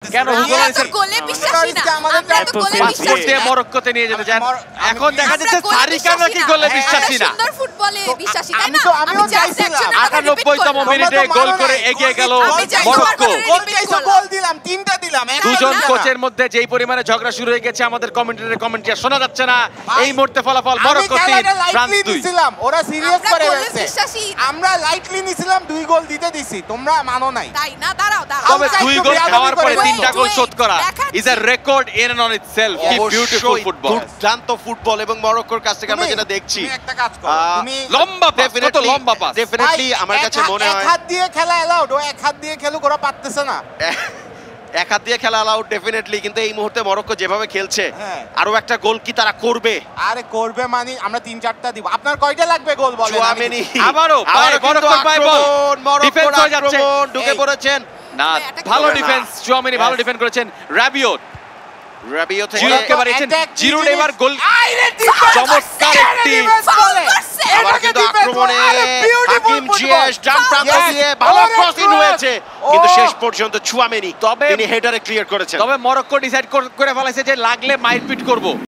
কেন মরক্কোতে নিয়ে যেতে চান? এখন দেখা যাচ্ছে সারিকা নাকি গোলে বিশ্বাসী না। 98তম মিনিটে গোল করে এগিয়ে গেল মরক্কো। দুজন কোচের মধ্যে যেই পরিমাণে ঝগড়া শুরু হয়ে গেছে আমাদের কমেন্টেটরের কমেন্টে শোনা যাচ্ছে না। এই মুহূর্তে ফলাফল মরক্কো 3 ফ্রান্স 2। ওরা সিরিয়াস করে ফেলছে। আমরা লাইটলি নিছিলাম 2 গোল দিতে দিছি, তোমরা মানো নাই। তাই না, দাঁড়াও তবে 2 গোল খাওয়ার পরে 3টা গোল শোধ করা is a record in and of itself. কি বিউটিফুল ফুটবল, দুর্দান্ত ফুটবল। এবং মরক্কোর কাছ থেকে আমরা যেটা দেখছি, তুমি একটা কাজ করো, তুমি লম্বা পাস, কত লম্বা পাস। ডেফিনেটলি আমার কাছে মনে হয় এক হাত দিয়ে খেলা এলাউড, ও এক হাত দিয়ে খেলুক, ওরা পারতেছে না। এক হাত দিয়ে খেলা অ্যালাউড ডেফিনেটলি, কিন্তু এই মুহূর্তে মরক্কো যেভাবে খেলছে আরো একটা গোল কি তারা করবে? আরে করবে মানে আমরা 3-4টা দিব। আপনার কয়টা লাগবে গোল বলেন? চুয়ামেনি আবারও মরক্কোর পায় বল, ডিফেন্স হয়ে যাচ্ছে, ঢুকে পড়েছেন না, ভালো ডিফেন্স। চুয়ামেনি ভালো ডিফেন্ড করেছেন। রাবিওত থেকে জিরুকে বাড়িয়েছেন, জিরুর এবার গোল, চমৎকার একটি আবার কিন্তু আক্রমণে হাকিম জিয়েশ ডান প্রান্ত দিয়ে ভালো ক্রসিং হয়েছে, কিন্তু শেষ পর্যন্ত চুয়ামেনি তিনি হেডারে ক্লিয়ার করেছেন। তবে মরক্কো ডিসাইড করে ফেলেছে যে লাগলে মারপিট করব।